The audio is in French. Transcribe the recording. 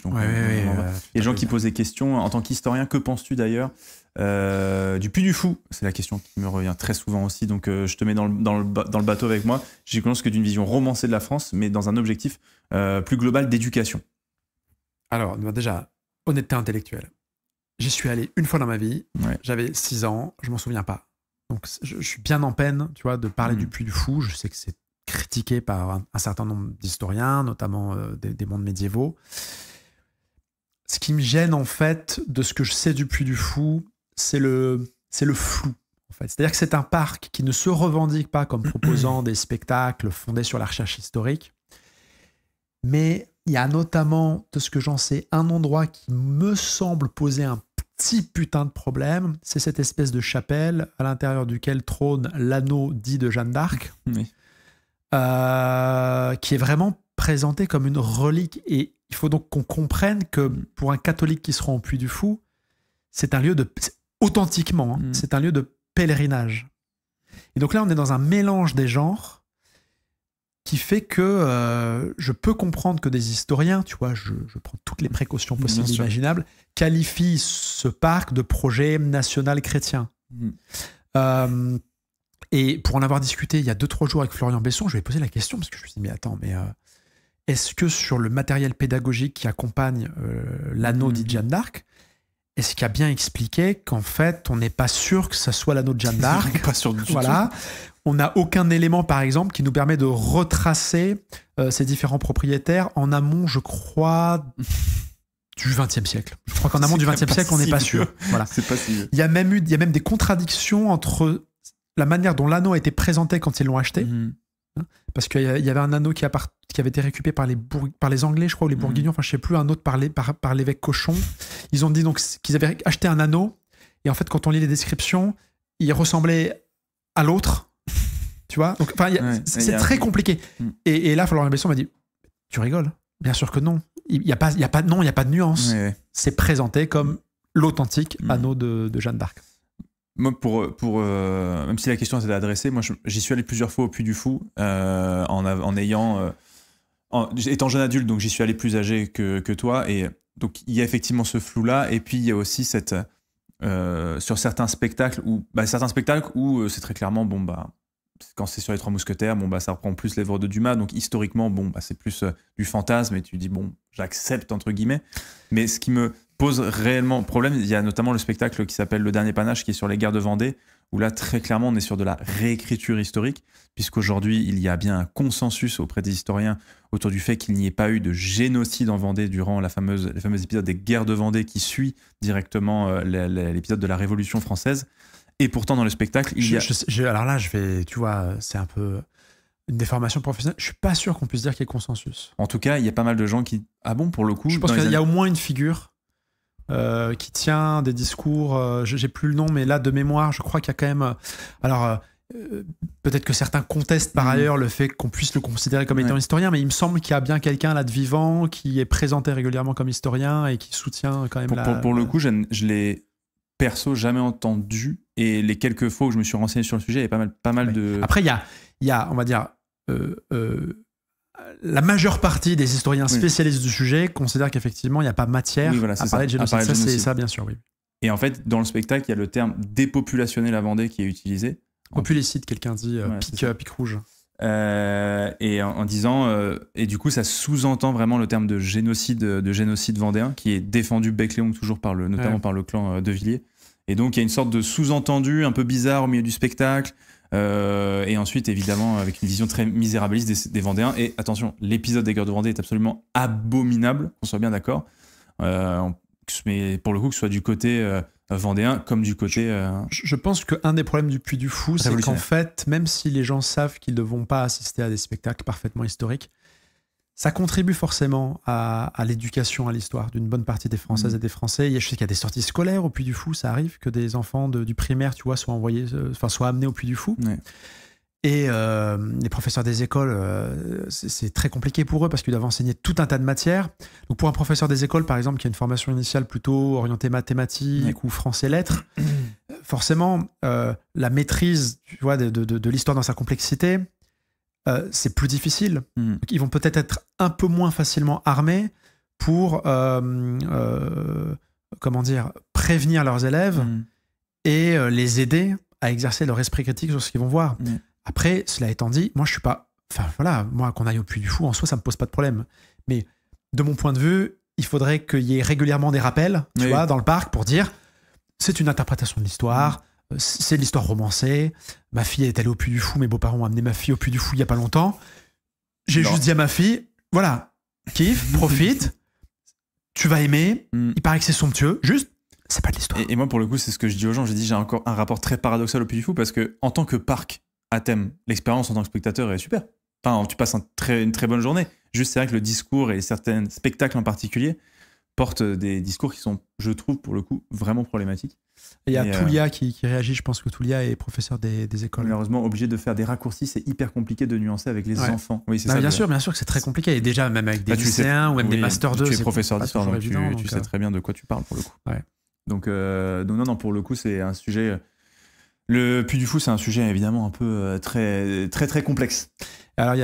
Donc, il y a des gens qui posent des questions. En tant qu'historien, que penses-tu d'ailleurs du Puy du Fou? C'est la question qui me revient très souvent aussi. Donc, je te mets dans le bateau avec moi. J'y connais que d'une vision romancée de la France, mais dans un objectif plus global d'éducation. Alors, déjà, honnêteté intellectuelle. J'y suis allé une fois dans ma vie. Ouais. J'avais 6 ans. Je m'en souviens pas. Donc, je suis bien en peine, tu vois, de parler du Puy du Fou. Je sais que c'est critiqué par un certain nombre d'historiens, notamment des mondes médiévaux. Ce qui me gêne, en fait, de ce que je sais du Puy du Fou, c'est le flou. En fait. C'est-à-dire que c'est un parc qui ne se revendique pas comme proposant des spectacles fondés sur la recherche historique. Mais il y a notamment, de ce que j'en sais, un endroit qui me semble poser un petit putain de problème. C'est cette espèce de chapelle à l'intérieur duquel trône l'anneau dit de Jeanne d'Arc, Oui. qui est vraiment présenté comme une relique. Et il faut donc qu'on comprenne que pour un catholique qui se rend au Puy du Fou, c'est un lieu de... Authentiquement, c'est un lieu de pèlerinage. Et donc là, on est dans un mélange des genres qui fait que je peux comprendre que des historiens, tu vois, je prends toutes les précautions possibles et imaginables, qualifient ce parc de projet national chrétien. Et pour en avoir discuté il y a 2-3 jours avec Florian Besson, je lui ai posé la question, parce que je me suis dit, mais attends, est-ce que sur le matériel pédagogique qui accompagne l'anneau dit de Jeanne d'Arc, est-ce qu'il a bien expliqué qu'en fait, on n'est pas sûr que ça soit l'anneau de Jeanne d'Arc? Pas sûr du tout. Voilà. On n'a aucun élément, par exemple, qui nous permet de retracer ces différents propriétaires en amont, je crois, du XXe siècle. Je crois qu'en amont du XXe siècle, on n'est pas sûr. Voilà. C'est pas si... Il y a même des contradictions entre la manière dont l'anneau a été présenté quand ils l'ont acheté. Parce qu'il y avait un anneau qui avait été récupéré par les Anglais, je crois, ou les Bourguignons, enfin je sais plus, un autre par l'évêque Cochon. Ils ont dit donc qu'ils avaient acheté un anneau, et en fait, quand on lit les descriptions, il ressemblait à l'autre. Tu vois, donc, c'est très compliqué. Et là, Florian Besson m'a dit, tu rigoles? Bien sûr que non. Il n'y a pas de nuance. C'est présenté comme l'authentique anneau de Jeanne d'Arc. Moi, même si la question était adressée, moi, j'y suis allé plusieurs fois au Puy du Fou, étant jeune adulte, donc j'y suis allé plus âgé que toi, et donc il y a effectivement ce flou-là, et puis il y a aussi sur certains spectacles où c'est très clairement, quand c'est sur les Trois Mousquetaires, ça reprend plus l'œuvre de Dumas, donc historiquement, c'est plus du fantasme, et tu dis, j'accepte, entre guillemets, mais ce qui me pose réellement problème, il y a notamment le spectacle qui s'appelle Le Dernier Panache, qui est sur les guerres de Vendée, où là, très clairement, on est sur de la réécriture historique, puisqu'aujourd'hui, il y a bien un consensus auprès des historiens autour du fait qu'il n'y ait pas eu de génocide en Vendée durant les fameux épisodes des guerres de Vendée qui suit directement l'épisode de la Révolution française. Et pourtant, dans le spectacle, alors là, tu vois, c'est un peu une déformation professionnelle. Je suis pas sûr qu'on puisse dire qu'il y ait consensus. En tout cas, il y a pas mal de gens qui... Ah bon, pour le coup... Je pense qu'il y a au moins une figure qui tient des discours, j'ai plus le nom, mais là, de mémoire, je crois qu'il y a quand même... peut-être que certains contestent par ailleurs le fait qu'on puisse le considérer comme étant historien, mais il me semble qu'il y a bien quelqu'un là de vivant qui est présenté régulièrement comme historien et qui soutient quand même pour le coup, je l'ai perso jamais entendu, et les quelques fois où je me suis renseigné sur le sujet, il y a pas mal de... Après, il y a, on va dire, la majeure partie des historiens spécialistes du sujet considèrent qu'effectivement, il n'y a pas matière à parler de génocide. Ça, c'est ça, bien sûr, oui. Et en fait, dans le spectacle, il y a le terme dépopulationner la Vendée qui est utilisé. Populicide, quelqu'un dit, pique rouge. Et en disant... et du coup, ça sous-entend vraiment le terme de génocide vendéen, qui est défendu bec et ongles toujours notamment par le clan de Villiers. Et donc, il y a une sorte de sous-entendu un peu bizarre au milieu du spectacle. Et ensuite, évidemment, avec une vision très misérabiliste des Vendéens. Et attention, l'épisode des guerres de Vendée est absolument abominable, qu'on soit bien d'accord. Mais pour le coup, que ce soit du côté vendéen comme du côté... Je pense qu'un des problèmes du Puy du Fou, c'est qu'en fait, même si les gens savent qu'ils ne vont pas assister à des spectacles parfaitement historiques, ça contribue forcément à l'éducation, à l'histoire d'une bonne partie des Françaises et des Français. Je sais qu'il y a des sorties scolaires au Puy du Fou, ça arrive que des enfants du primaire, tu vois, soient amenés au Puy du Fou. Ouais. Et les professeurs des écoles, c'est très compliqué pour eux parce qu'ils doivent enseigner tout un tas de matières. Donc pour un professeur des écoles, par exemple, qui a une formation initiale plutôt orientée mathématiques ou français-lettres, forcément, la maîtrise, tu vois, de l'histoire dans sa complexité, c'est plus difficile. Donc, ils vont peut-être être un peu moins facilement armés pour comment dire, prévenir leurs élèves et les aider à exercer leur esprit critique sur ce qu'ils vont voir. Après, cela étant dit, moi je suis pas, enfin voilà, moi qu'on aille au Puy du Fou en soi ça me pose pas de problème, mais de mon point de vue il faudrait qu'il y ait régulièrement des rappels, tu vois, dans le parc pour dire c'est une interprétation de l'histoire, c'est l'histoire romancée, ma fille est allée au Puy du Fou, mes beaux-parents ont amené ma fille au Puy du Fou il y a pas longtemps, j'ai juste dit à ma fille voilà, kiffe, profite, tu vas aimer, il paraît que c'est somptueux, juste c'est pas de l'histoire. Et moi pour le coup c'est ce que je dis aux gens, j'ai encore un rapport très paradoxal au Puy du Fou parce que en tant que parc à thème, l'expérience en tant que spectateur est super. Enfin, tu passes une très bonne journée. Juste, c'est vrai que le discours et certains spectacles en particulier portent des discours qui sont, je trouve, pour le coup, vraiment problématiques. Il y a Toulia qui réagit. Je pense que Toulia est professeur des écoles. Malheureusement, obligé de faire des raccourcis, c'est hyper compliqué de nuancer avec les enfants. Oui, c'est ça. Bien sûr que c'est très compliqué. Et déjà, même avec des lycéens ou même des Masters 2. Tu es professeur d'histoire, donc tu sais très bien de quoi tu parles, pour le coup. Ouais. Donc non, pour le coup, c'est un sujet... Le Puy du Fou, c'est un sujet évidemment un peu très, très, très complexe. Alors, il y a